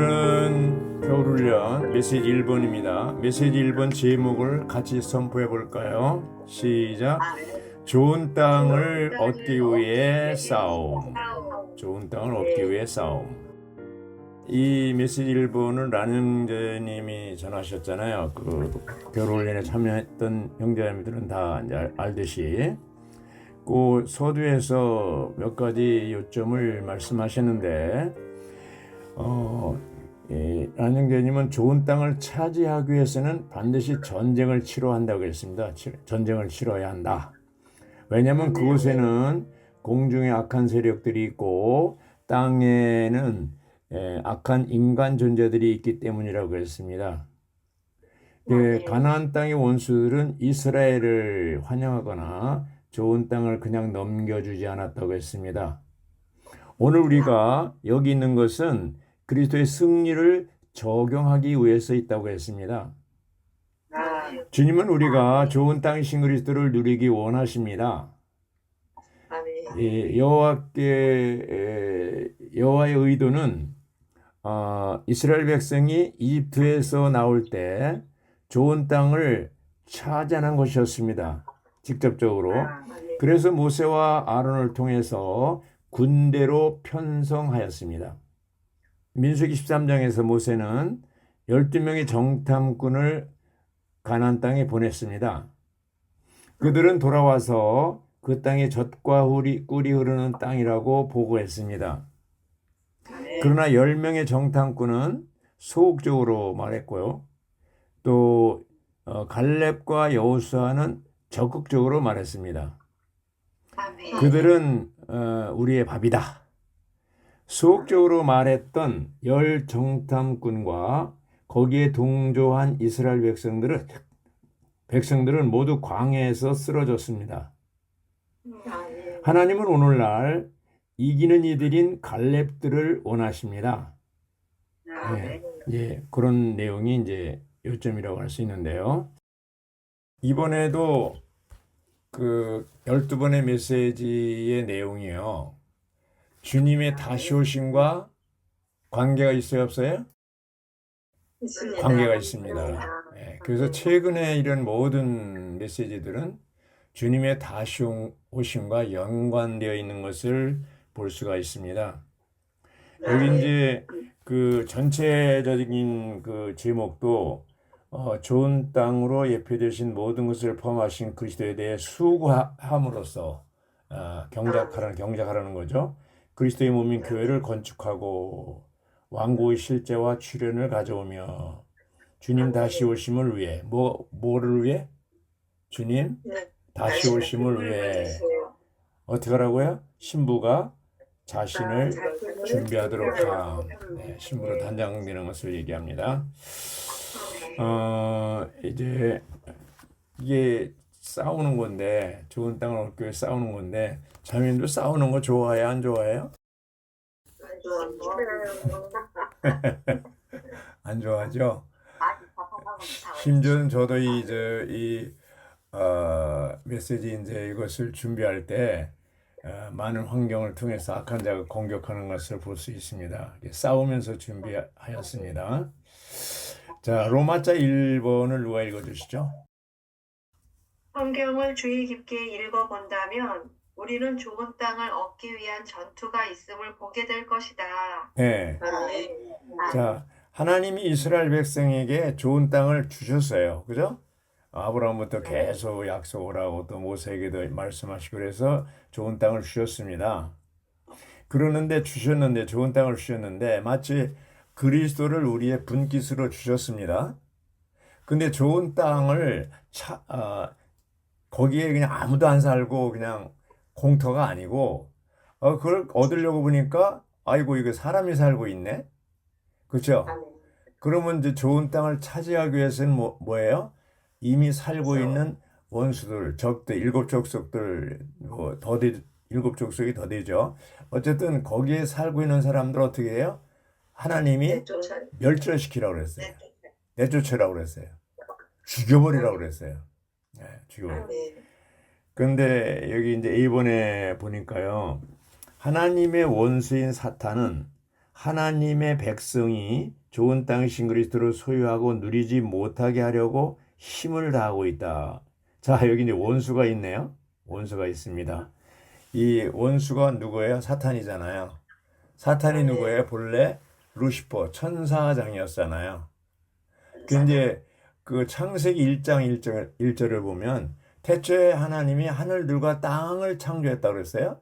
이번에는 겨울훈련 메시지 1번입니다. 메시지 1번 제목을 같이 선포해 볼까요? 시작. 좋은 땅을 얻기 위해 싸움. 좋은 땅을 얻기 위해 싸움. 이 메시지 1번은 란영재님이 전하셨잖아요. 그 겨울훈련에 참여했던 형제자매들은 다 이제 알듯이 그 서두에서 몇 가지 요점을 말씀하셨는데 란영재님은 좋은 땅을 차지하기 위해서는 반드시 전쟁을 치러한다고 했습니다. 전쟁을 치러야 한다. 왜냐하면 그곳에는 공중에 악한 세력들이 있고 땅에는 악한 인간 존재들이 있기 때문이라고 했습니다. 가나안 땅의 원수들은 이스라엘을 환영하거나 좋은 땅을 그냥 넘겨주지 않았다고 했습니다. 오늘 우리가 여기 있는 것은 그리스도의 승리를 적용하기 위해서 있다고 했습니다. 주님은 우리가 좋은 땅이신 그리스도를 누리기 원하십니다. 여호와의 의도는 이스라엘 백성이 이집트에서 나올 때 좋은 땅을 차지하는 것이었습니다. 직접적으로. 그래서 모세와 아론을 통해서 군대로 편성하였습니다. 민수기 13장에서 모세는 12명의 정탐꾼을 가나안 땅에 보냈습니다. 그들은 돌아와서 그 땅에 젖과 꿀이 흐르는 땅이라고 보고했습니다. 그러나 10명의 정탐꾼은 소극적으로 말했고요. 또 갈렙과 여호수아는 적극적으로 말했습니다. 그들은 우리의 밥이다. 소극적으로 말했던 10 정탐꾼과 거기에 동조한 이스라엘 백성들은 모두 광야에서 쓰러졌습니다. 하나님은 오늘날 이기는 이들인 갈렙들을 원하십니다. 그런 내용이 이제 요점이라고 할 수 있는데요. 이번에도 그 12번의 메시지의 내용이요. 주님의 다시 오심과 관계가 있어요, 없어요? 있습니다. 관계가 있습니다. 그래서 최근에 이런 모든 메시지들은 주님의 다시 오심과 연관되어 있는 것을 볼 수가 있습니다. 여기 이제 그 전체적인 그 제목도 좋은 땅으로 예표되신 모든 것을 포함하신 그리스도에 대해 수고함으로써 경작하라는 거죠. 그리스도의 몸인 교회를 건축하고 왕국의 실제와 출현을 가져오며 주님 다시 오심을 위해 뭐를 위해? 주님 다시 오심을 위해 어떻게 하라고요? 신부가 자신을 준비하도록 함. 신부로 단장되는 것을 얘기합니다. 이제 이게 싸우는 건데 좋은 땅을 얻기 위해 싸우는 건데 자매님도 싸우는 거 좋아해요? 안 좋아해요? 안 좋아하죠? 심지어는 저도 이 메시지 이제 이것을 준비할 때 많은 환경을 통해서 악한 자가 공격하는 것을 볼 수 있습니다. 싸우면서 준비하였습니다. 자, 로마자 1번을 누가 읽어주시죠? 성경을 주의 깊게 읽어본다면 우리는 좋은 땅을 얻기 위한 전투가 있음을 보게 될 것이다. 네. 자, 하나님이 이스라엘 백성에게 좋은 땅을 주셨어요. 그죠? 아브라함부터 계속 약속을 하고 또 모세에게도 말씀하시고 그래서 좋은 땅을 주셨습니다. 그러는데 좋은 땅을 주셨는데 마치 그리스도를 우리의 분깃으로 주셨습니다. 근데 좋은 땅을 거기에 그냥 아무도 안 살고 그냥 공터가 아니고 그걸 얻으려고 보니까 아이고 이거 사람이 살고 있네. 그렇죠? 그러면 이제 좋은 땅을 차지하기 위해서는 뭐예요? 이미 살고 있는 원수들, 적들, 일곱 족속들, 일곱 족속이 더 되죠. 어쨌든 거기에 살고 있는 사람들 어떻게 해요? 하나님이 멸절시키라고 그랬어요. 내쫓으라고 그랬어요. 죽여버리라고 그랬어요. 죽여버려. 그런데 여기 이제 A번에 보니까요. 하나님의 원수인 사탄은 하나님의 백성이 좋은 땅이신 그리스도를 소유하고 누리지 못하게 하려고 힘을 다하고 있다. 자, 여기 이제 원수가 있네요. 원수가 있습니다. 이 원수가 누구예요? 사탄이잖아요. 사탄이 누구예요? 본래 루시퍼, 천사장이었잖아요. 근데 그 창세기 1장 1절을 보면 태초에 하나님이 하늘들과 땅을 창조했다고 그랬어요.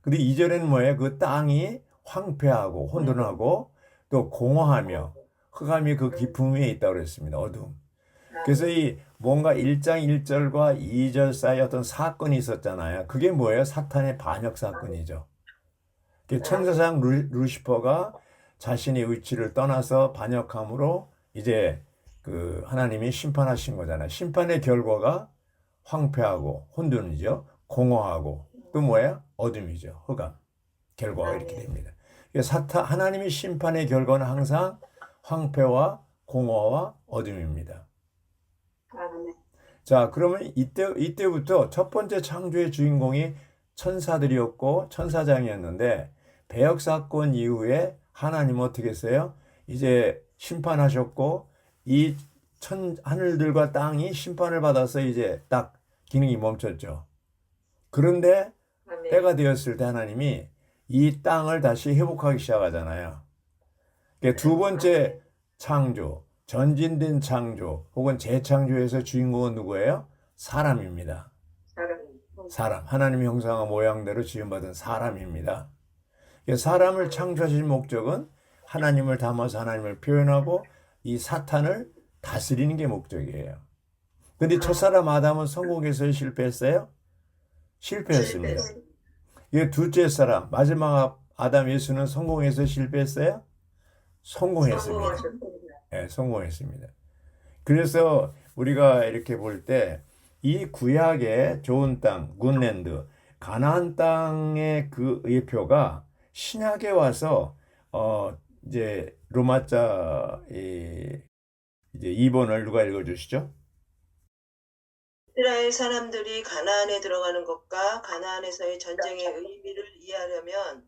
근데 2절에는 뭐예요? 그 땅이 황폐하고 혼돈하고 또 공허하며 흑암이 그 깊음 위에 있다고 그랬습니다. 어둠. 그래서 이 뭔가 1장 1절과 2절 사이에 어떤 사건이 있었잖아요. 그게 뭐예요? 사탄의 반역 사건이죠. 천사장 루시퍼가 자신의 위치를 떠나서 반역함으로 이제 그 하나님이 심판하신 거잖아요. 심판의 결과가 황폐하고 혼돈이죠. 공허하고 또 뭐예요? 어둠이죠. 흑암. 결과가 이렇게 됩니다. 하나님의 심판의 결과는 항상 황폐와 공허와 어둠입니다. 자, 그러면 이때부터 첫 번째 창조의 주인공이 천사들이었고 천사장이었는데 배역 사건 이후에 하나님은 어떻게 했어요? 이제 심판하셨고 이 하늘들과 땅이 심판을 받아서 이제 딱 기능이 멈췄죠. 그런데 때가 되었을 때 하나님이 이 땅을 다시 회복하기 시작하잖아요. 그러니까 두 번째 창조, 전진된 창조 혹은 재창조에서 주인공은 누구예요? 사람입니다. 사람, 하나님의 형상과 모양대로 지음받은 사람입니다. 사람을 창조하신 목적은 하나님을 담아서 하나님을 표현하고 이 사탄을 다스리는 게 목적이에요. 근데 첫사람 아담은 성공해서 실패했어요? 실패했습니다. 둘째 사람, 마지막 아담 예수는 성공해서 실패했어요? 성공했습니다. 네, 성공했습니다. 그래서 우리가 이렇게 볼 때 이 구약의 좋은 땅, 굿랜드, 가나안 땅의 그 예표가 신약에 와서 이제 로마자 이제 2번을 누가 읽어주시죠? 이스라엘 사람들이 가나안에 들어가는 것과 가나안에서의 전쟁의 의미를 이해하려면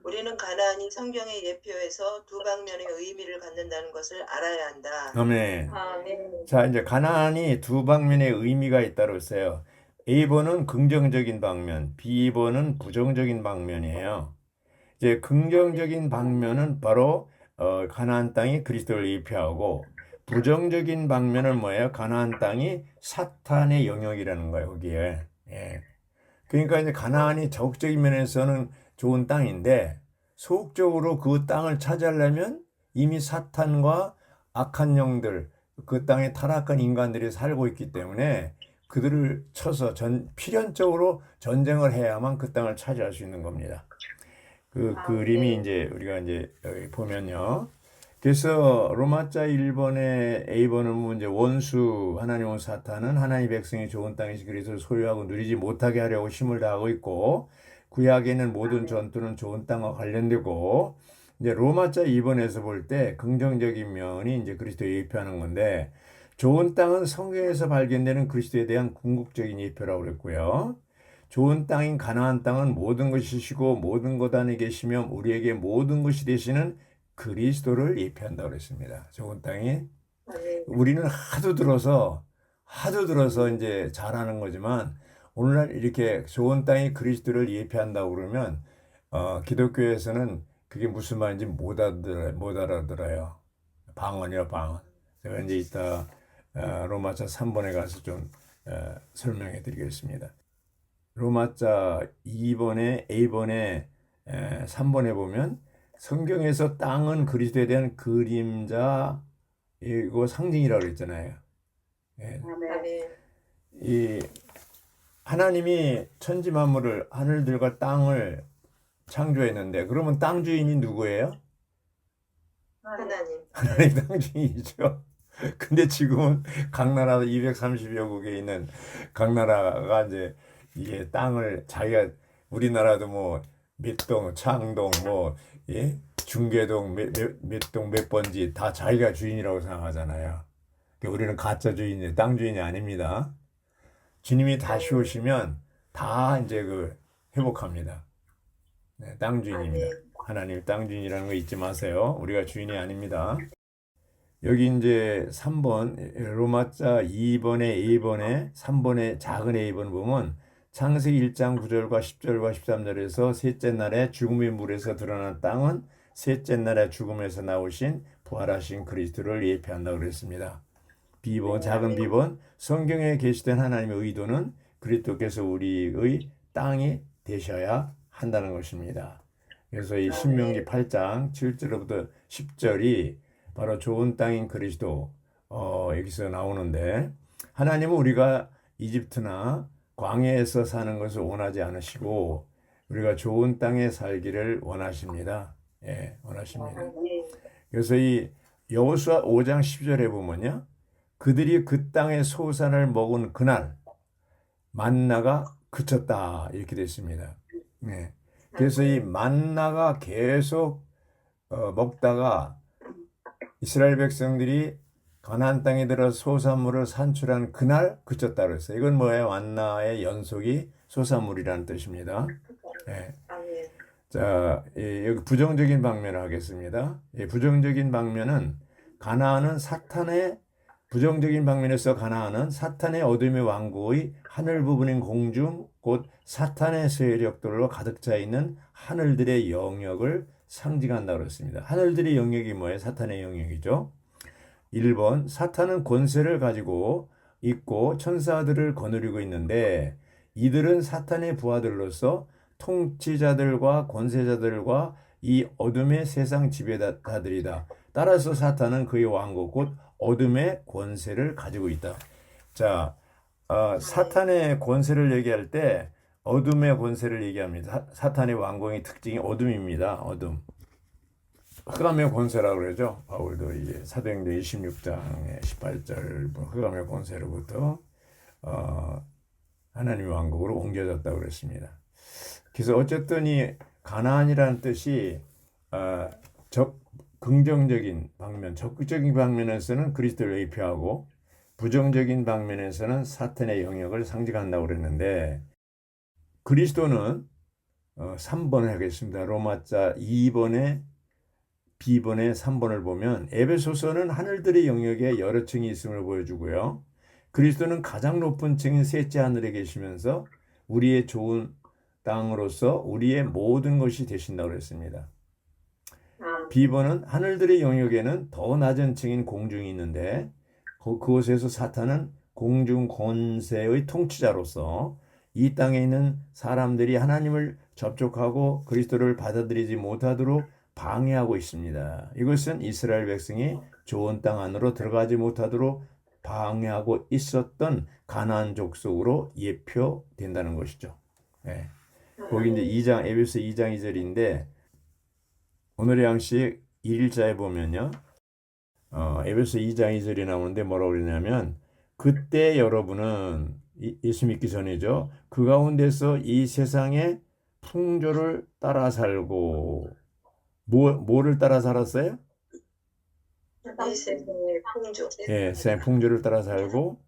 우리는 가나안이 성경의 예표에서 두 방면의 의미를 갖는다는 것을 알아야 한다. 아멘. 자, 이제 가나안이 두 방면의 의미가 있다고 했어요. A번은 긍정적인 방면, B번은 부정적인 방면이에요. 이제 긍정적인 방면은 바로 가나안 땅이 그리스도를 예표하고 부정적인 방면은 뭐예요? 가나안 땅이 사탄의 영역이라는 거예요, 거기에. 예. 그러니까 이제 가나안이 적극적인 면에서는 좋은 땅인데 소극적으로 그 땅을 차지하려면 이미 사탄과 악한 영들, 그 땅에 타락한 인간들이 살고 있기 때문에 그들을 쳐서 필연적으로 전쟁을 해야만 그 땅을 차지할 수 있는 겁니다. 그 그림이 이제 우리가 이제 여기 보면요. 그래서 로마자 1번에 A번은 이제 원수 하나님은 사탄은 하나님 백성이 좋은 땅에서 그리스도를 소유하고 누리지 못하게 하려고 힘을 다하고 있고 구약에는 모든 전투는 좋은 땅과 관련되고 이제 로마자 2번에서 볼 때 긍정적인 면이 이제 그리스도를 예표하는 건데 좋은 땅은 성경에서 발견되는 그리스도에 대한 궁극적인 예표라고 그랬고요. 좋은 땅인 가나안 땅은 모든 것이시고 모든 것 안에 계시며 우리에게 모든 것이 되시는 그리스도를 예표한다고 그랬습니다. 좋은 땅이 우리는 하도 들어서 이제 잘하는 거지만 오늘날 이렇게 좋은 땅이 그리스도를 예표한다고 그러면 기독교에서는 그게 무슨 말인지 못 알아들어요. 방언이요, 방언. 제가 이제 이따 로마자 3번에 가서 좀 설명해 드리겠습니다. 로마자 2번에 A번에 3번에 보면 성경에서 땅은 그리스도에 대한 그림자 이거 상징이라고 그랬잖아요. 예. 이 하나님이 천지 만물을 하늘들과 땅을 창조했는데 그러면 땅 주인이 누구예요? 하나님 땅 주인이죠. 근데 지금은 각 나라 230여 국에 있는 각 나라가 이제 이게 땅을 자기가 우리나라도 뭐 몇동 창동 뭐 예? 중계동 몇 동 몇 번지 다 자기가 주인이라고 생각하잖아요. 우리는 가짜 주인이 땅 주인이 아닙니다. 주님이 다시 오시면 다 이제 그 회복합니다. 네, 땅 주인입니다. 하나님 땅 주인이라는 거 잊지 마세요. 우리가 주인이 아닙니다. 여기 이제 3번 로마자 2번에 A번에 3번에 작은 A번 보면 창세기 1장 9절과 10절과 13절에서 셋째 날에 죽음의 물에서 드러난 땅은 셋째 날에 죽음에서 나오신 부활하신 그리스도를 예표한다고 그랬습니다. B번 작은 B번 성경에 게시된 하나님의 의도는 그리스도께서 우리의 땅이 되셔야 한다는 것입니다. 그래서 이 신명기 8장 7절부터 10절이 바로 좋은 땅인 그리스도 여기서 나오는데 하나님은 우리가 이집트나 광야에서 사는 것을 원하지 않으시고 우리가 좋은 땅에 살기를 원하십니다. 예, 원하십니다. 그래서 이 여호수아 5장 10절에 보면요. 그들이 그 땅의 소산을 먹은 그날 만나가 그쳤다 이렇게 됐습니다. 예. 그래서 이 만나가 계속 먹다가 이스라엘 백성들이 가나안 땅에 들어 소산물을 산출한 그날 그쳤다 그랬어요. 이건 뭐예요? 만나의 연속이 소산물이라는 뜻입니다. 예. 자, 여기 부정적인 방면을 하겠습니다. 부정적인 방면은 가나안은 사탄의 부정적인 방면에서 가나안은 사탄의 어둠의 왕국의 하늘 부분인 공중 곧 사탄의 세력들로 가득 차 있는 하늘들의 영역을 상징한다고 그랬습니다. 하늘들의 영역이 뭐예요? 사탄의 영역이죠. 1번 사탄은 권세를 가지고 있고 천사들을 거느리고 있는데 이들은 사탄의 부하들로서 통치자들과 권세자들과 이 어둠의 세상 지배자들이다. 따라서 사탄은 그의 왕국 곧 어둠의 권세를 가지고 있다. 자, 사탄의 권세를 얘기할 때 어둠의 권세를 얘기합니다. 사탄의 왕국의 특징이 어둠입니다. 어둠. 흑암의 권세라고 그러죠. 바울도 이제 사도행전 26장의 18절 흑암의 권세로부터 하나님의 왕국으로 옮겨졌다고 그랬습니다. 그래서 어쨌든 이 가나안이라는 뜻이 긍정적인 방면, 적극적인 방면에서는 그리스도를 예표하고 부정적인 방면에서는 사탄의 영역을 상징한다고 그랬는데 그리스도는 3번을 하겠습니다. 로마자 2번에 B번에 3번을 보면 에베소서는 하늘들의 영역에 여러 층이 있음을 보여주고요. 그리스도는 가장 높은 층인 셋째 하늘에 계시면서 우리의 좋은 땅으로서 우리의 모든 것이 되신다고 그랬습니다. B번은 하늘들의 영역에는 더 낮은 층인 공중이 있는데 그곳에서 사탄은 공중 권세의 통치자로서 이 땅에 있는 사람들이 하나님을 접촉하고 그리스도를 받아들이지 못하도록 방해하고 있습니다. 이것은 이스라엘 백성이 좋은 땅 안으로 들어가지 못하도록 방해하고 있었던 가나안 족속으로 예표된다는 것이죠. 네. 거기 이제 에베소 2장 2절인데 오늘의 양식 1일자에 보면요. 에베소 2장 2절이 나오는데 뭐라고 그러냐면 그때 여러분은 예수 믿기 전이죠. 그 가운데서 이 세상의 풍조를 따라 살고 뭐를 따라 살았어요? 이 세상의 풍조. 예, 세상 풍조를 따라 살고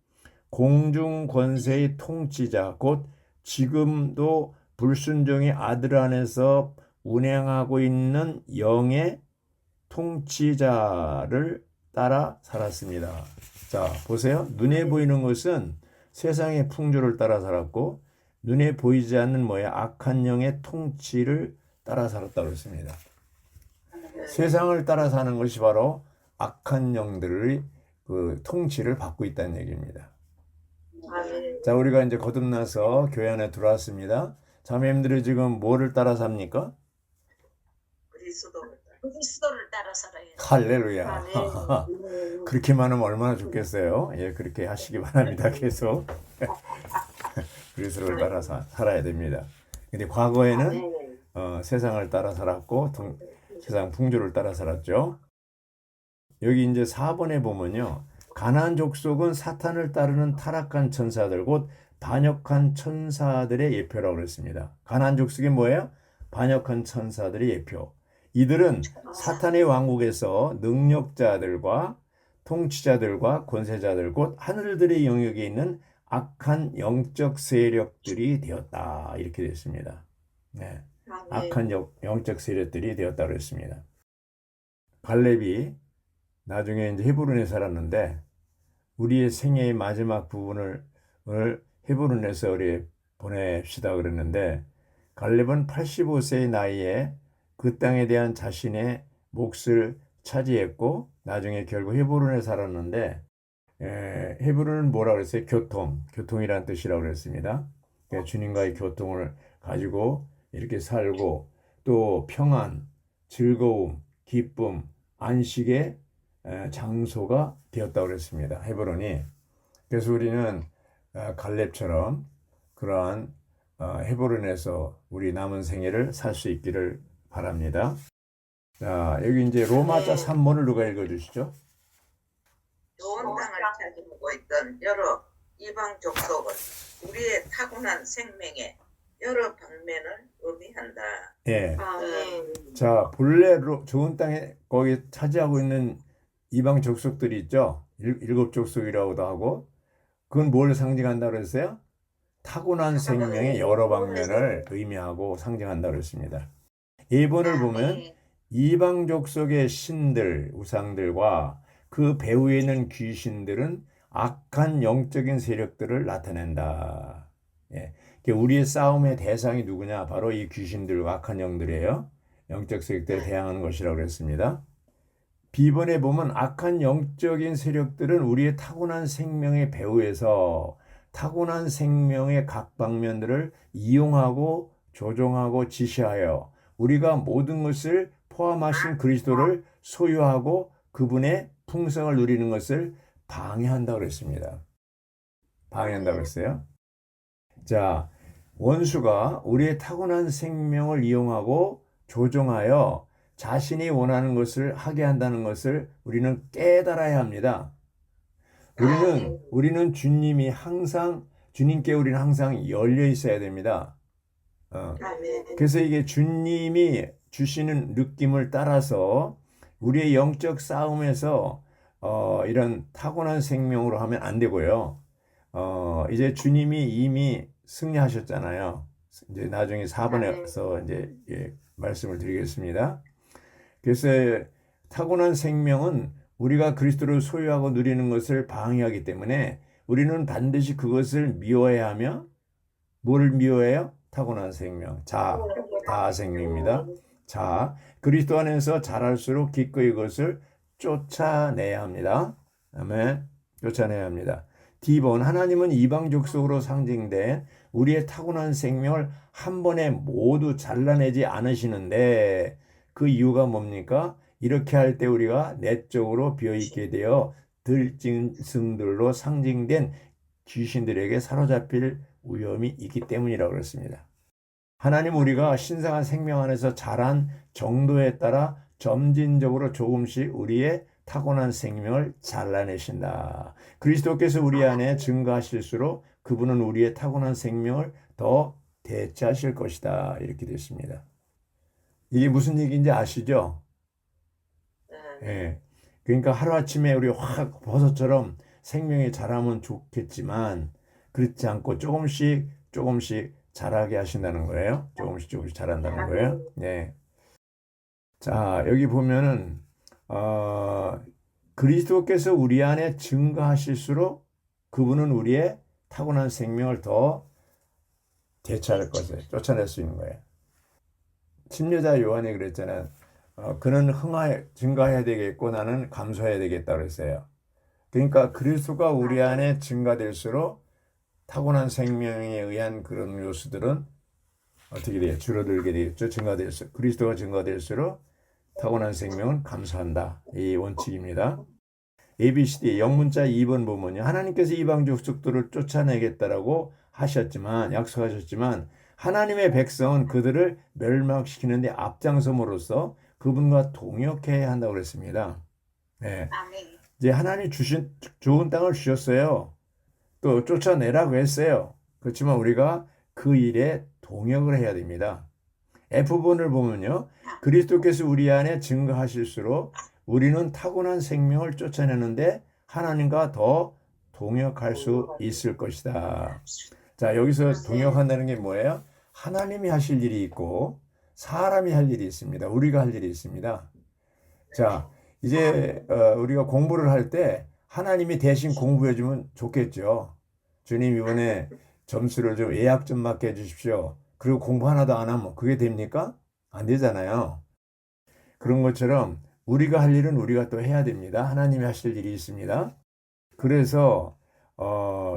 공중 권세의 통치자 곧 지금도 불순종의 아들 안에서 운행하고 있는 영의 통치자를 따라 살았습니다. 자, 보세요. 눈에 보이는 것은 세상의 풍조를 따라 살았고 눈에 보이지 않는 악한 영의 통치를 따라 살았다고 했습니다. 세상을 따라 사는 것이 바로 악한 영들의 그 통치를 받고 있다는 얘기입니다. 자, 우리가 이제 거듭나서 교회 안에 들어왔습니다. 자매님들이 지금 뭐를 따라 삽니까? 그리스도를 따라 살아야 돼. 할렐루야. 그렇게만 하면 얼마나 좋겠어요. 예, 그렇게 하시기 바랍니다. 계속 그리스도를 따라 살아야 됩니다. 근데 과거에는 세상을 따라 살았고 세상 풍조를 따라 살았죠. 여기 이제 4번에 보면요. 가나안 족속은 사탄을 따르는 타락한 천사들 곧 반역한 천사들의 예표라고 그랬습니다. 가나안 족속이 뭐예요? 반역한 천사들의 예표. 이들은 사탄의 왕국에서 능력자들과 통치자들과 권세자들 곧 하늘들의 영역에 있는 악한 영적 세력들이 되었다. 이렇게 됐습니다. 네. 악한 영적 세력들이 되었다고 했습니다. 갈렙이 나중에 이제 헤브론에 살았는데 우리의 생애의 마지막 부분을 헤브론에서 우리 보냅시다 그랬는데 갈렙은 85세의 나이에 그 땅에 대한 자신의 몫을 차지했고 나중에 결국 헤브론에 살았는데 헤브론은 뭐라 그랬어요? 교통이라는 뜻이라고 그랬습니다. 그러니까 주님과의 교통을 가지고 이렇게 살고 또 평안, 즐거움, 기쁨, 안식의 장소가 되었다고 그랬습니다. 헤브론이. 그래서 우리는 갈렙처럼 그러한 헤브론에서 우리 남은 생애를 살 수 있기를 바랍니다. 자, 여기 이제 로마자 3번을 누가 읽어주시죠? 좋은 땅을 찾아보고 있던 여러 이방 족속은 우리의 타고난 생명의 여러 방면을 의미한다. 예. 아멘. 자, 본래 좋은 땅에 거기 차지하고 있는 이방 족속들이 있죠. 일곱 족속이라고도 하고 그건 뭘 상징한다고 그랬어요? 타고난 생명의 여러 방면을 의미하고 상징한다고 그랬습니다. 예본을 보면 이방 족속의 신들, 우상들과 그 배후에 있는 귀신들은 악한 영적인 세력들을 나타낸다. 예. 우리의 싸움의 대상이 누구냐? 바로 이 귀신들과 악한 영들이에요. 영적 세력들에 대항하는 것이라고 그랬습니다. 비번에 보면 악한 영적인 세력들은 우리의 타고난 생명의 배후에서 타고난 생명의 각 방면들을 이용하고 조종하고 지시하여 우리가 모든 것을 포함하신 그리스도를 소유하고 그분의 풍성을 누리는 것을 방해한다고 그랬습니다. 방해한다고 했어요. 자, 원수가 우리의 타고난 생명을 이용하고 조종하여 자신이 원하는 것을 하게 한다는 것을 우리는 깨달아야 합니다. 우리는 주님께 우리는 항상 열려 있어야 됩니다. 그래서 이게 주님이 주시는 느낌을 따라서 우리의 영적 싸움에서 이런 타고난 생명으로 하면 안 되고요. 이제 주님이 이미 승리하셨잖아요. 이제 나중에 4번에서 이제 말씀을 드리겠습니다. 그래서 타고난 생명은 우리가 그리스도를 소유하고 누리는 것을 방해하기 때문에 우리는 반드시 그것을 미워해야 하며 뭐를 미워해요? 타고난 생명, 자아 생명입니다. 그리스도 안에서 자랄수록 기꺼이 그것을 쫓아내야 합니다. 아멘. 쫓아내야 합니다. D번, 하나님은 이방 족속으로 상징된 우리의 타고난 생명을 한 번에 모두 잘라내지 않으시는데 그 이유가 뭡니까? 이렇게 할 때 우리가 내적으로 비어있게 되어 들짐승들로 상징된 귀신들에게 사로잡힐 위험이 있기 때문이라고 그랬습니다. 하나님 우리가 신성한 생명 안에서 자란 정도에 따라 점진적으로 조금씩 우리의 타고난 생명을 잘라내신다. 그리스도께서 우리 안에 증거하실수록 그분은 우리의 타고난 생명을 더 대체하실 것이다. 이렇게 됐습니다. 이게 무슨 얘기인지 아시죠? 예. 그러니까 하루아침에 우리 확 버섯처럼 생명이 자라면 좋겠지만 그렇지 않고 조금씩 자라게 하신다는 거예요. 조금씩 자란다는 거예요. 예. 자, 여기 보면은 그리스도께서 우리 안에 증거하실수록 그분은 우리의 타고난 생명을 더 대체할 것을 쫓아낼 수 있는 거예요. 침례자 요한이 그랬잖아요. 그는 증가해야 되겠고 나는 감소해야 되겠다 그랬어요. 그러니까 그리스도가 우리 안에 증가될수록 타고난 생명에 의한 그런 요소들은 어떻게 돼요? 줄어들게 되겠죠. 그리스도가 증가될수록 타고난 생명은 감소한다. 이 원칙입니다. ABCD 영문자 2번 보면요. 하나님께서 이방 족속들을 쫓아내겠다라고 약속하셨지만 하나님의 백성은 그들을 멸망시키는데 앞장섬으로써 그분과 동역해야 한다고 그랬습니다. 네. 이제 하나님이 주신 좋은 땅을 주셨어요. 또 쫓아내라고 했어요. 그렇지만 우리가 그 일에 동역을 해야 됩니다. F번을 보면요. 그리스도께서 우리 안에 증거하실수록 우리는 타고난 생명을 쫓아내는데 하나님과 더 동역할 수 있을 것이다. 자, 여기서 동역한다는 게 뭐예요? 하나님이 하실 일이 있고 사람이 할 일이 있습니다. 우리가 할 일이 있습니다. 자, 이제 우리가 공부를 할 때 하나님이 대신 공부해 주면 좋겠죠. 주님 이번에 점수를 좀 예약 좀 맞게 해주십시오. 그리고 공부 하나도 안 하면 그게 됩니까? 안 되잖아요. 그런 것처럼 우리가 할 일은 우리가 또 해야 됩니다. 하나님이 하실 일이 있습니다. 그래서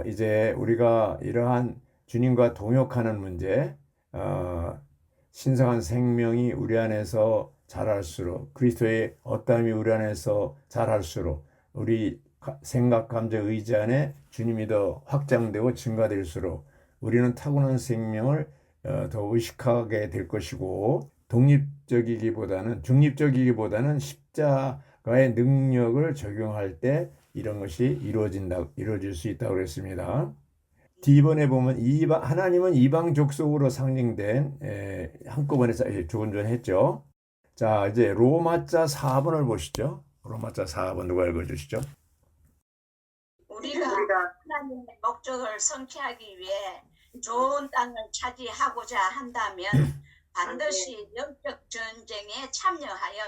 이제 우리가 이러한 주님과 동역하는 문제, 신성한 생명이 우리 안에서 자랄수록, 그리스도의 어떠함이 우리 안에서 자랄수록, 우리 생각, 감정, 의지 안에 주님이 더 확장되고 증가될수록 우리는 타고난 생명을 더 의식하게 될 것이고, 중립적이기보다는 십자가의 능력을 적용할 때 이런 것이 이루어질 수 있다고 그랬습니다. D번에 보면 하나님은 이방 족속으로 상징된 한꺼번에 조금 전에 했죠. 자, 이제 로마자 4번을 보시죠. 로마자 4번 누가 읽어주시죠? 우리가 하나님의 목적을 성취하기 위해 좋은 땅을 차지하고자 한다면 반드시 영적 전쟁에 참여하여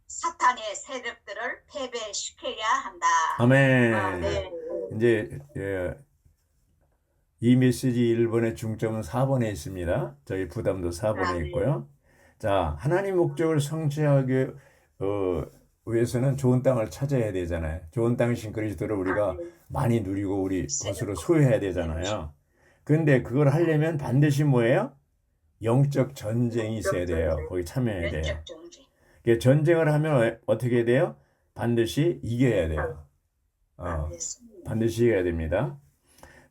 사탄의 세력들을 패배시켜야 한다. 아멘. 네. 이제 이 메시지 1번의 중점은 4번에 있습니다. 저희 부담도 4번에 있고요. 자, 하나님 목적을 성취하기 위해서는 좋은 땅을 찾아야 되잖아요. 좋은 땅이신 그리스도를 우리가 많이 누리고 우리 것으로 소유해야 되잖아요. 그런데 그걸 하려면 반드시 뭐예요? 영적 전쟁이 있어야 돼요. 거기 참여해야 돼요. 영적 전쟁. 전쟁을 하면 어떻게 돼요? 반드시 이겨야 돼요. 반드시 이겨야 됩니다.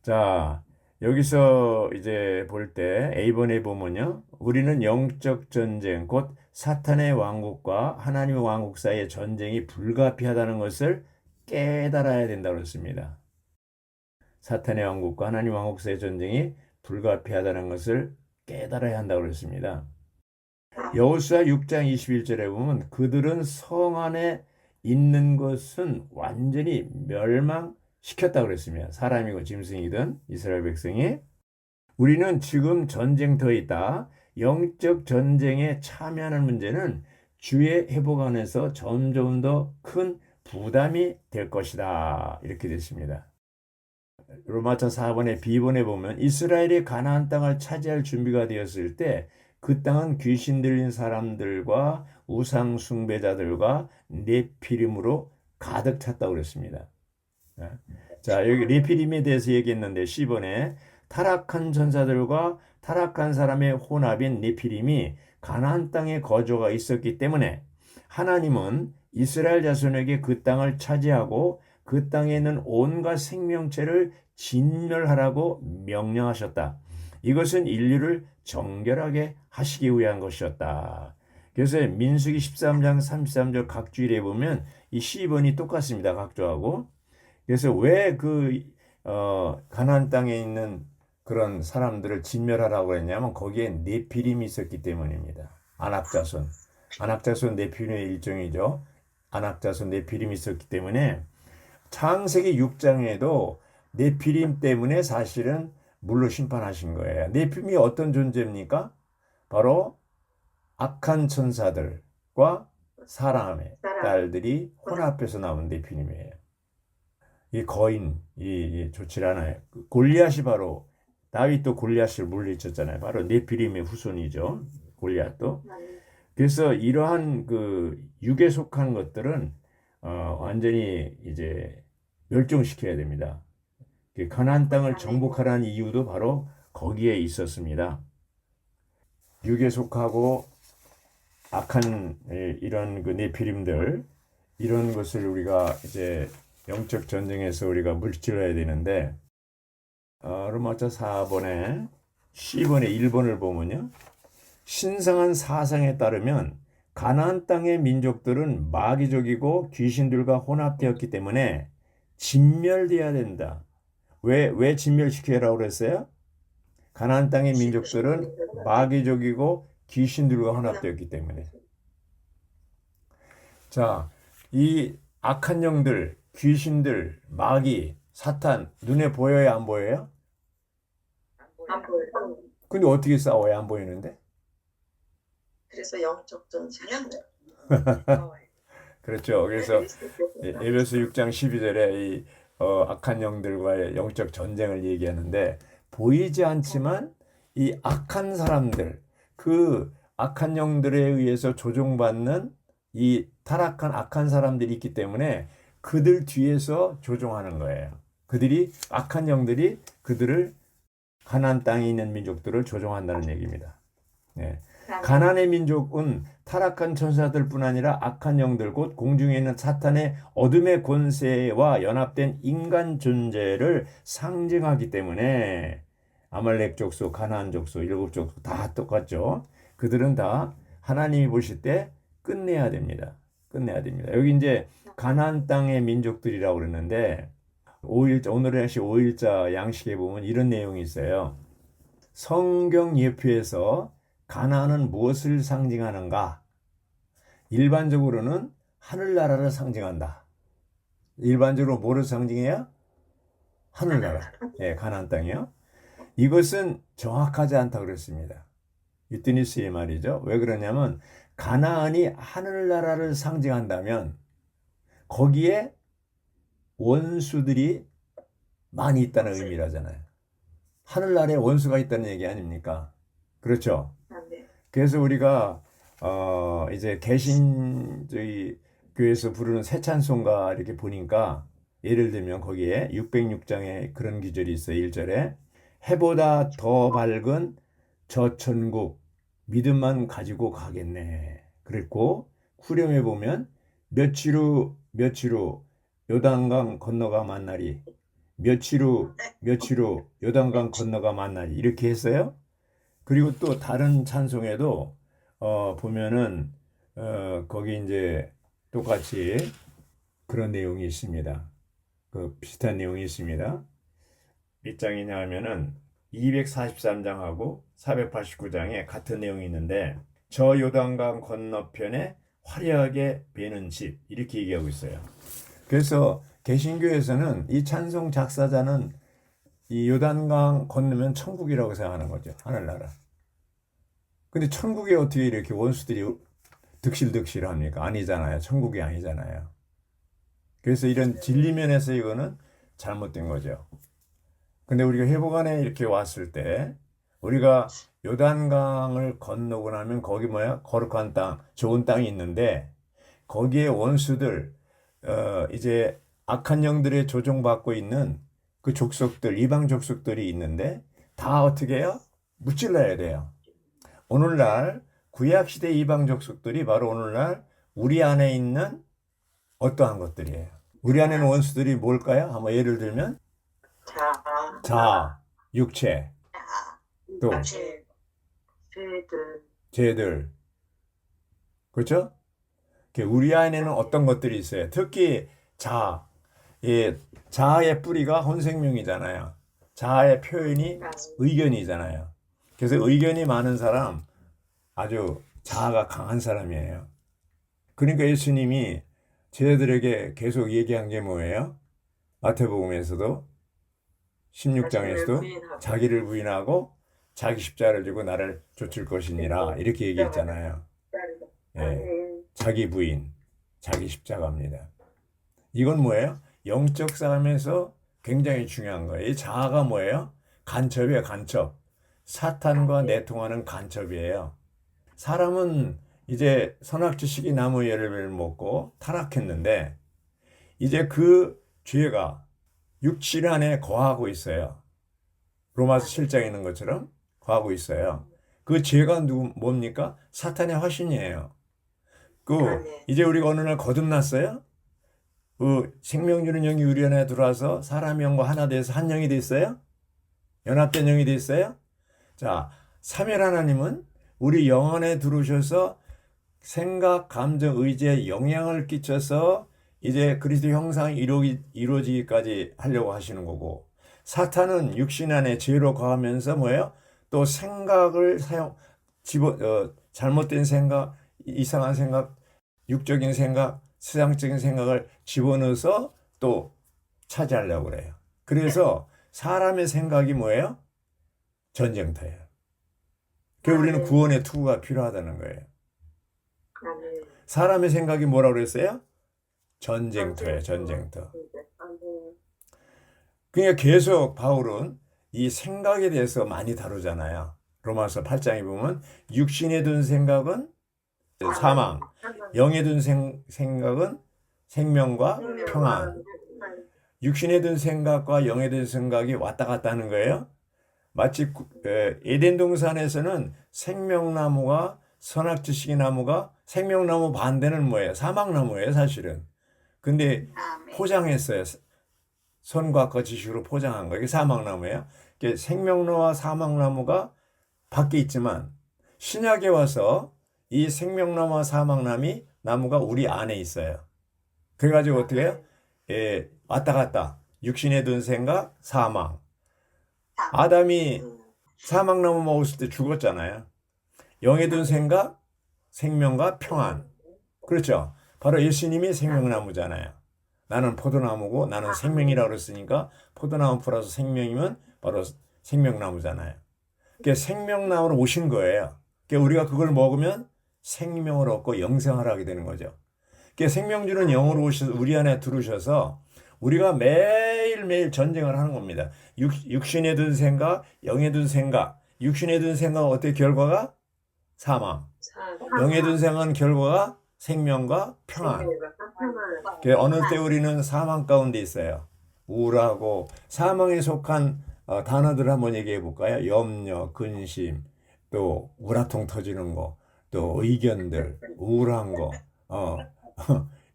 자, 여기서 이제 볼 때 A번에 보면요. 우리는 영적 전쟁, 곧 사탄의 왕국과 하나님의 왕국 사이의 전쟁이 불가피하다는 것을 깨달아야 된다고 그랬습니다. 사탄의 왕국과 하나님의 왕국 사이의 전쟁이 불가피하다는 것을 깨달아야 한다고 그랬습니다. 여호수아 6장 21절에 보면 그들은 성 안에 있는 것은 완전히 멸망시켰다고 그랬습니다. 사람이고 짐승이든 이스라엘 백성이. 우리는 지금 전쟁터에 있다. 영적 전쟁에 참여하는 문제는 주의 회복 안에서 점점 더 큰 부담이 될 것이다. 이렇게 됐습니다. 로마서 4번의 B번에 보면 이스라엘이 가나안 땅을 차지할 준비가 되었을 때 그 땅은 귀신 들린 사람들과 우상 숭배자들과 네피림으로 가득 찼다고 그랬습니다. 자, 여기 네피림에 대해서 얘기했는데 C번에 타락한 전사들과 타락한 사람의 혼합인 네피림이 가나안 땅에 거주가 있었기 때문에 하나님은 이스라엘 자손에게 그 땅을 차지하고 그 땅에 있는 온갖 생명체를 진멸하라고 명령하셨다. 이것은 인류를 정결하게 하시기 위한 것이었다. 그래서 민수기 13장 33절 각주일에 보면 이 C번이 똑같습니다. 각주하고. 그래서 왜 가나안 땅에 있는 그런 사람들을 진멸하라고 했냐면 거기에 네피림이 있었기 때문입니다. 안악자손 네피림의 일종이죠. 안악자손 네피림이 있었기 때문에 창세기 6장에도 네피림 때문에 사실은 물로 심판하신 거예요. 네피림이 어떤 존재입니까? 바로 악한 천사들과 사람의 딸들이 혼합해서 나온 네피림이에요. 이 거인, 좋지 않아요. 골리앗이 바로 다윗도 골리앗을 물리쳤잖아요. 바로 네피림의 후손이죠. 골리앗도. 그래서 이러한 육에 속한 것들은 완전히 이제 멸종시켜야 됩니다. 가나안 땅을 정복하라는 이유도 바로 거기에 있었습니다. 육에 속하고 악한 이런 네피림들 이런 것을 우리가 이제 영적 전쟁에서 우리가 물질러야 되는데 로마서 4번에 C번에 1번을 보면요. 신성한 사상에 따르면 가나안 땅의 민족들은 마귀족이고 귀신들과 혼합되었기 때문에 진멸되어야 된다. 왜 진멸시키라고 그랬어요? 가나안 땅의 민족들은 마귀족이고 귀신들과 혼합되었기 때문에. 자, 이 악한 영들, 귀신들, 마귀, 사탄 눈에 보여요, 안 보여요? 안 보여요. 근데 어떻게 싸워요? 안 보이는데? 그래서 영적 전쟁. 그렇죠. 그래서 에베소 6장 12절에 이 악한 영들과의 영적 전쟁을 얘기하는데 보이지 않지만 이 악한 사람들, 그 악한 영들에 의해서 조종받는 이 타락한 악한 사람들이 있기 때문에 그들 뒤에서 조종하는 거예요. 그들이 악한 영들이 그들을 가나안 땅에 있는 민족들을 조종한다는 얘기입니다. 예. 가나안의 민족은 타락한 천사들뿐 아니라 악한 영들 곧 공중에 있는 사탄의 어둠의 권세와 연합된 인간 존재를 상징하기 때문에 아말렉 족속, 가나안 족속, 일곱 족속 다 똑같죠. 그들은 다 하나님이 보실 때 끝내야 됩니다. 끝내야 됩니다. 여기 이제 가나안 땅의 민족들이라고 그러는데 5일자, 오늘의 5일자 양식에 보면 이런 내용이 있어요. 성경 예표에서 가나안은 무엇을 상징하는가? 일반적으로는 하늘나라를 상징한다. 일반적으로 뭐를 상징해요? 하늘나라. 예, 가나안 땅이요. 이것은 정확하지 않다고 그랬습니다. 유티니스의 말이죠. 왜 그러냐면 가나안이 하늘나라를 상징한다면 거기에 원수들이 많이 있다는 의미라잖아요. 하늘나라에 원수가 있다는 얘기 아닙니까? 그렇죠? 그래서 우리가 이제 저희 교회에서 부르는 새 찬송가 이렇게 보니까 예를 들면 거기에 606장에 그런 기절이 있어요. 1절에 해보다 더 밝은 저 천국 믿음만 가지고 가겠네. 그랬고 후렴에 보면 며칠 후 요단강 건너가 만나리. 며칠 후 요단강 건너가 만나리. 이렇게 했어요. 그리고 또 다른 찬송에도 보면은 거기 이제 똑같이 그런 내용이 있습니다. 그 비슷한 내용이 있습니다. 몇 장이냐 하면은 243장하고 489장에 같은 내용이 있는데 저 요단강 건너편에 화려하게 베는 집 이렇게 얘기하고 있어요. 그래서 개신교에서는 이 찬송 작사자는 이 요단강 건너면 천국이라고 생각하는 거죠. 하늘나라. 근데 천국에 어떻게 이렇게 원수들이 득실득실합니까? 아니잖아요. 천국이 아니잖아요. 그래서 이런 진리면에서 이거는 잘못된 거죠. 근데 우리가 회복안에 이렇게 왔을 때 우리가 요단강을 건너고 나면 거기 뭐야? 거룩한 땅, 좋은 땅이 있는데 거기에 원수들 이제 악한 영들의 조종받고 있는 그 족속들, 이방 족속들이 있는데 다 어떻게 해요? 무찔러야 돼요. 오늘날 구약시대 이방 족속들이 바로 오늘날 우리 안에 있는 어떠한 것들이에요. 우리 안에 있는 원수들이 뭘까요? 한번 예를 들면 자, 육체, 또 죄들, 그렇죠? 우리 안에는 어떤 것들이 있어요. 특히 자아의 뿌리가 혼생명이잖아요. 자아의 표현이 의견이잖아요. 그래서 의견이 많은 사람 아주 자아가 강한 사람이에요. 그러니까 예수님이 제자들에게 계속 얘기한 게 뭐예요? 마태복음에서도 16장에서도 자기를 부인하고 자기 십자가를 지고 나를 쫓을 것이니라 이렇게 얘기했잖아요. 예, 자기 부인, 자기 십자가입니다. 이건 뭐예요? 영적 싸움에서 굉장히 중요한 거예요. 이 자아가 뭐예요? 간첩이에요, 간첩. 사탄과 내통하는 간첩이에요. 사람은 이제 선악지식이 나무 열매를 먹고 타락했는데 이제 그 죄가 육신 안에 거하고 있어요. 로마서 7장에 있는 것처럼 거하고 있어요. 그 죄가 뭡니까? 사탄의 화신이에요. 이제 우리가 어느 날 거듭났어요? 그 생명 주는 영이 우리 안에 들어와서 사람의 영과 하나 돼서 한 영이 됐어요? 연합된 영이 됐어요? 자, 삼위일 하나님은 우리 영 안에 들어오셔서 생각, 감정, 의지에 영향을 끼쳐서 이제 그리스도 형상이 이루어지기까지 하려고 하시는 거고, 사탄은 육신 안에 죄로 거하면서 뭐예요? 또 생각을 잘못된 생각, 이상한 생각, 육적인 생각, 세상적인 생각을 집어넣어서 또 차지하려고 그래요. 그래서 사람의 생각이 뭐예요? 전쟁터예요. 그래서 우리는 구원의 투구가 필요하다는 거예요. 사람의 생각이 뭐라고 그랬어요? 전쟁터예요, 전쟁터. 그러니까 계속 바울은 이 생각에 대해서 많이 다루잖아요. 로마서 8장에 보면 육신에 든 생각은 사망, 영에 든 생각은 생명과 평안. 육신에 든 생각과 영에 든 생각이 왔다 갔다 하는 거예요. 마치 에덴 동산에서는 생명나무가 선악지식의 나무가 생명나무 반대는 뭐예요? 사망나무예요, 사실은. 근데 아멘. 포장했어요. 선과 악과 지식으로 포장한 거예요. 이게 사망나무예요. 이게 생명나무와 사망나무가 밖에 있지만 신약에 와서 이 생명나무와 나무가 우리 안에 있어요. 그래가지고 어떻게 해요? 왔다 갔다. 육신에 든 생각, 사망. 아담이 사망나무 먹었을 때 죽었잖아요. 영에 든 생각, 생명과 평안. 그렇죠? 바로 예수님이 생명나무잖아요. 나는 포도나무고 나는 생명이라고 그랬으니까 포도나무 플러스 생명이면 바로 생명나무잖아요. 그러니까 생명나무로 오신 거예요. 그러니까 우리가 그걸 먹으면 생명을 얻고 영생을 하게 되는 거죠. 그러니까 생명주는 영으로 오셔서 우리 안에 들어오셔서 우리가 매일매일 전쟁을 하는 겁니다. 육신에 든 생각, 영에 든 생각. 육신에 든 생각은 어떻게 결과가? 사망. 영에 든 생각은 결과가 생명과 평안. 그러니까 어느 때 우리는 사망 가운데 있어요. 우울하고 사망에 속한 단어들을 한번 얘기해 볼까요? 염려, 근심, 또 우라통 터지는 거, 또 의견들, 우울한 거,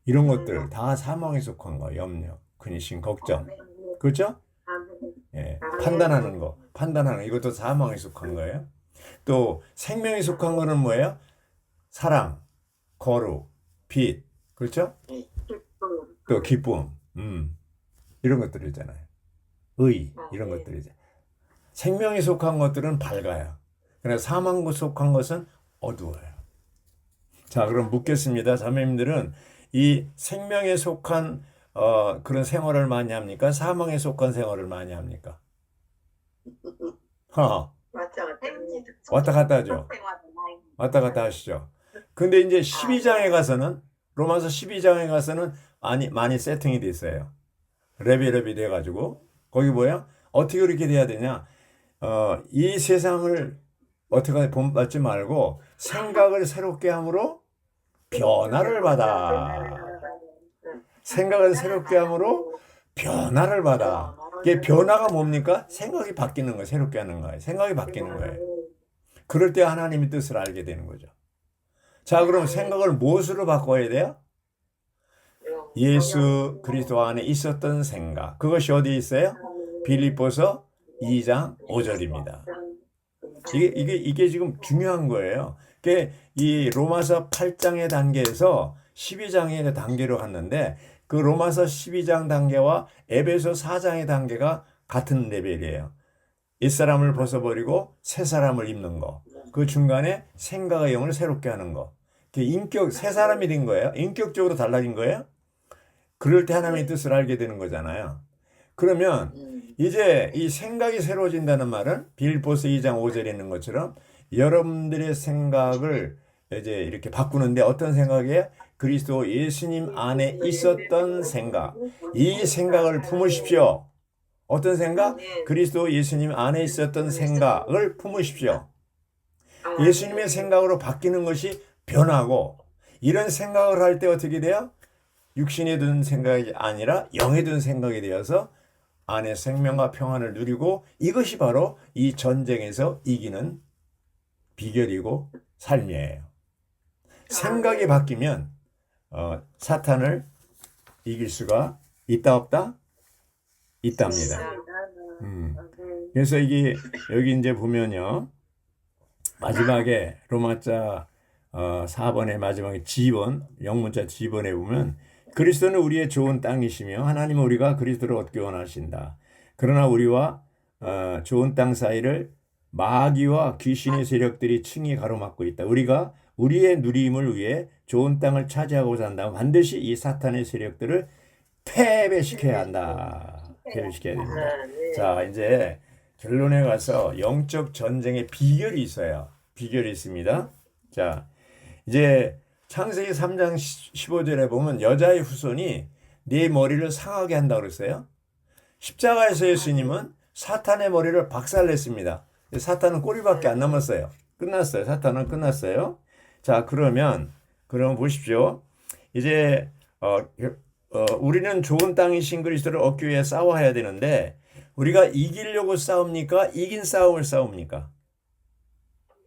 이런 것들 다 사망에 속한 거. 염려, 근심, 걱정. 그렇죠? 예, 판단하는 거, 이것도 사망에 속한 거예요. 또 생명에 속한 거는 뭐예요? 사랑, 거룩, 빛, 그렇죠? 또 기쁨, 이런 것들이잖아요. 의, 이런 것들이죠. 생명에 속한 것들은 밝아요. 그러나 사망에 속한 것은 어두워요. 자, 그럼 묻겠습니다. 자매님들은 이 생명에 속한 그런 생활을 많이 합니까? 사망에 속한 생활을 많이 합니까? 왔다 갔다 하죠. 왔다 갔다 하시죠. 근데 이제 12장에 가서는 로마서 12장에 가서는 많이 세팅이 돼 있어요. 레벨업이 돼 가지고 거기 뭐야? 어떻게 그렇게 돼야 되냐? 이 세상을 어떻게 본받지 말고 생각을 새롭게 함으로 변화를 받아. 생각을 새롭게 함으로 변화를 받아. 이게 변화가 뭡니까? 생각이 바뀌는 거예요. 새롭게 하는 거예요. 생각이 바뀌는 거예요. 그럴 때 하나님의 뜻을 알게 되는 거죠. 자, 그럼 생각을 무엇으로 바꿔야 돼요? 예수 그리스도 안에 있었던 생각. 그것이 어디에 있어요? 빌립보서 2장 5절입니다. 이게 지금 중요한 거예요. 이 로마서 8장의 단계에서 12장의 단계로 갔는데 그 로마서 12장 단계와 에베소 4장의 단계가 같은 레벨이에요. 옛사람을 벗어버리고 새 사람을 입는 거. 그 중간에 생각의 영을 새롭게 하는 거. 새 사람이 된 거예요. 인격적으로 달라진 거예요. 그럴 때 하나님의 뜻을 알게 되는 거잖아요. 그러면 이제 이 생각이 새로워진다는 말은 빌립보서 2장 5절에 있는 것처럼 여러분들의 생각을 이제 이렇게 바꾸는데 어떤 생각이에요? 그리스도 예수님 안에 있었던 생각. 이 생각을 품으십시오. 어떤 생각? 그리스도 예수님 안에 있었던 생각을 품으십시오. 예수님의 생각으로 바뀌는 것이 변하고 이런 생각을 할 때 어떻게 돼요? 육신에 든 생각이 아니라 영에 든 생각이 되어서 안에 생명과 평안을 누리고 이것이 바로 이 전쟁에서 이기는 비결이고 삶이에요. 생각이 바뀌면 사탄을 이길 수가 있다 없다? 있답니다. 그래서 이게 여기 이제 보면요. 마지막에 로마자 4번의 마지막에 지번, 영문자 지번에 보면 그리스도는 우리의 좋은 땅이시며 하나님은 우리가 그리스도를 얻기 원하신다. 그러나 우리와 좋은 땅 사이를 마귀와 귀신의 세력들이 층이 가로막고 있다. 우리가 우리의 누림을 위해 좋은 땅을 차지하고자 한다면 반드시 이 사탄의 세력들을 패배시켜야 한다. 패배시켜야 됩니다. 자, 이제 결론에 가서 영적 전쟁의 비결이 있어요. 비결이 있습니다. 자, 이제 창세기 3장 15절에 보면 여자의 후손이 네 머리를 상하게 한다고 그랬어요. 십자가에서 예수님은 사탄의 머리를 박살냈습니다. 사탄은 꼬리밖에 안 남았어요. 끝났어요. 사탄은 끝났어요. 자, 그러면 보십시오. 이제 우리는 좋은 땅이신 그리스도를 얻기 위해 싸워야 되는데 우리가 이기려고 싸웁니까? 이긴 싸움을 싸웁니까?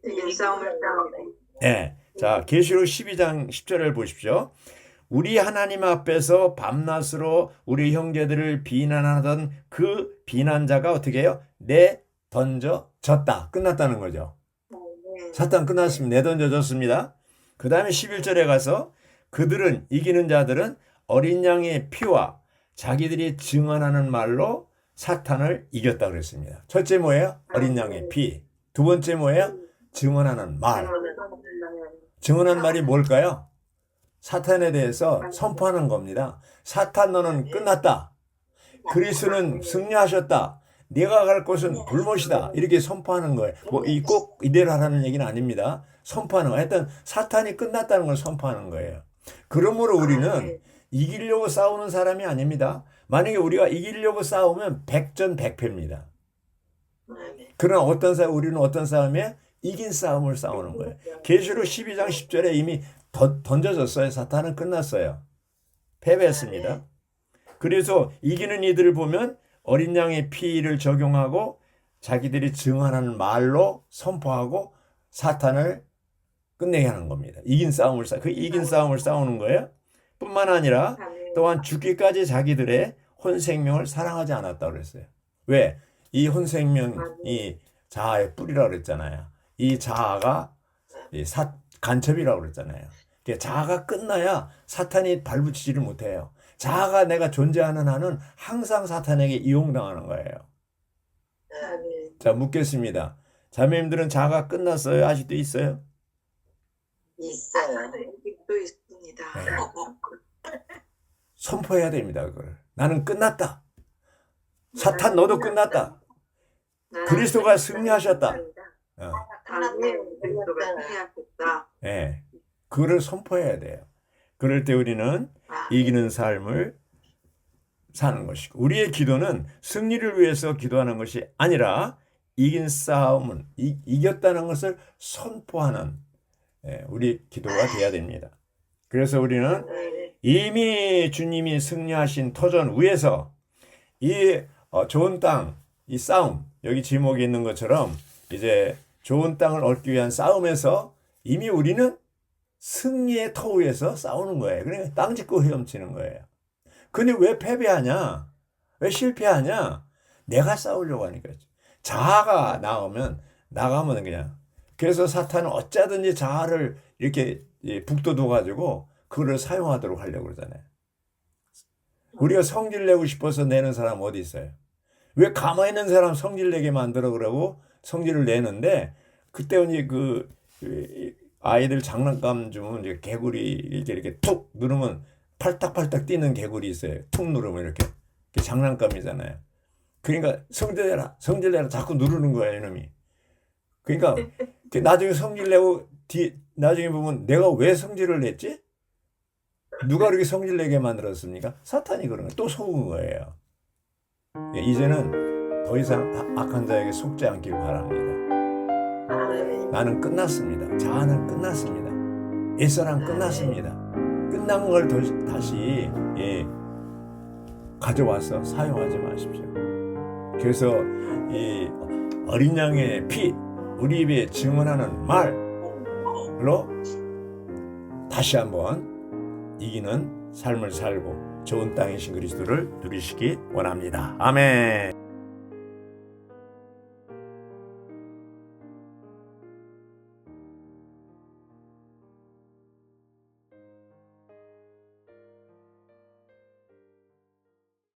이긴 싸움을 싸우고. 네. 자, 계시록 12장 10절을 보십시오. 우리 하나님 앞에서 밤낮으로 우리 형제들을 비난하던 그 비난자가 어떻게 해요? 내던져졌다. 끝났다는 거죠. 사탄 끝났습니다. 내던져졌습니다. 그 다음에 11절에 가서 그들은 이기는 자들은 어린 양의 피와 자기들이 증언하는 말로 사탄을 이겼다 그랬습니다. 첫째 뭐예요? 어린 양의 피. 두 번째 뭐예요? 증언하는 말. 증언한 말이 뭘까요? 사탄에 대해서 선포하는 겁니다. 사탄 너는 끝났다. 그리스도는 승리하셨다. 네가 갈 곳은 불못이다. 이렇게 선포하는 거예요. 뭐 꼭 이대로 하라는 얘기는 아닙니다. 선포하는 거예요. 하여튼 사탄이 끝났다는 걸 선포하는 거예요. 그러므로 우리는 이기려고 싸우는 사람이 아닙니다. 만약에 우리가 이기려고 싸우면 백전백패입니다. 그러나 우리는 어떤 싸움이에요? 이긴 싸움을 싸우는 거예요. 계시록 12장 10절에 이미 던져졌어요. 사탄은 끝났어요. 패배했습니다. 그래서 이기는 이들을 보면 어린 양의 피를 적용하고 자기들이 증언하는 말로 선포하고 사탄을 끝내게 하는 겁니다. 이긴 싸움을 싸우는 거예요. 뿐만 아니라 또한 죽기까지 자기들의 혼생명을 사랑하지 않았다고 그랬어요. 왜? 이 혼생명이 자아의 뿌리라고 그랬잖아요. 이 자아가 간첩이라고 그랬잖아요. 자아가 끝나야 사탄이 발붙이지를 못해요. 자아가 내가 존재하는 한은 항상 사탄에게 이용당하는 거예요. 자, 묻겠습니다. 자매님들은 자아가 끝났어요? 아직도 있어요? 있어요. 또 있습니다. 선포해야 됩니다. 그걸. 나는 끝났다. 사탄 너도 끝났다. 그리스도가 승리하셨다. 그리스도가 승리하셨다. 예. 그거를 선포해야 돼요. 그럴 때 우리는 이기는 삶을 사는 것이고, 우리의 기도는 승리를 위해서 기도하는 것이 아니라 이긴 싸움은 이겼다는 것을 선포하는 우리 기도가 되어야 됩니다. 그래서 우리는 이미 주님이 승리하신 터전 위에서 이 좋은 땅, 이 싸움, 여기 지목에 있는 것처럼 이제 좋은 땅을 얻기 위한 싸움에서 이미 우리는 승리의 터 위에서 싸우는 거예요. 그러니까 땅 짚고 헤엄치는 거예요. 근데 왜 패배하냐? 왜 실패하냐? 내가 싸우려고 하니까. 자아가 나가면 그냥. 그래서 사탄은 어쩌든지 자아를 이렇게 북돋워가지고 그거를 사용하도록 하려고 그러잖아요. 우리가 성질 내고 싶어서 내는 사람 어디 있어요? 왜 가만히 있는 사람 성질 내게 만들어 그러고 성질을 내는데, 그때 이제 아이들 장난감 주면 이제 개구리 이렇게 툭 누르면 팔딱팔딱 뛰는 개구리 있어요. 툭 누르면 이렇게 장난감이잖아요. 그러니까 성질 내라 자꾸 누르는 거야 이놈이. 그러니까 나중에 성질 내고 나중에 보면 내가 왜 성질을 냈지? 누가 그렇게 성질 내게 만들었습니까? 사탄이 그런 거예요. 또 속은 거예요. 이제는 더 이상 악한 자에게 속지 않길 바랍니다. 나는 끝났습니다. 자아는 끝났습니다. 옛사람 끝났습니다. 끝난 걸 다시 가져와서 사용하지 마십시오. 그래서 이 어린 양의 피, 우리 입에 증언하는 말로 다시 한번 이기는 삶을 살고 좋은 땅이신 그리스도를 누리시기 원합니다. 아멘.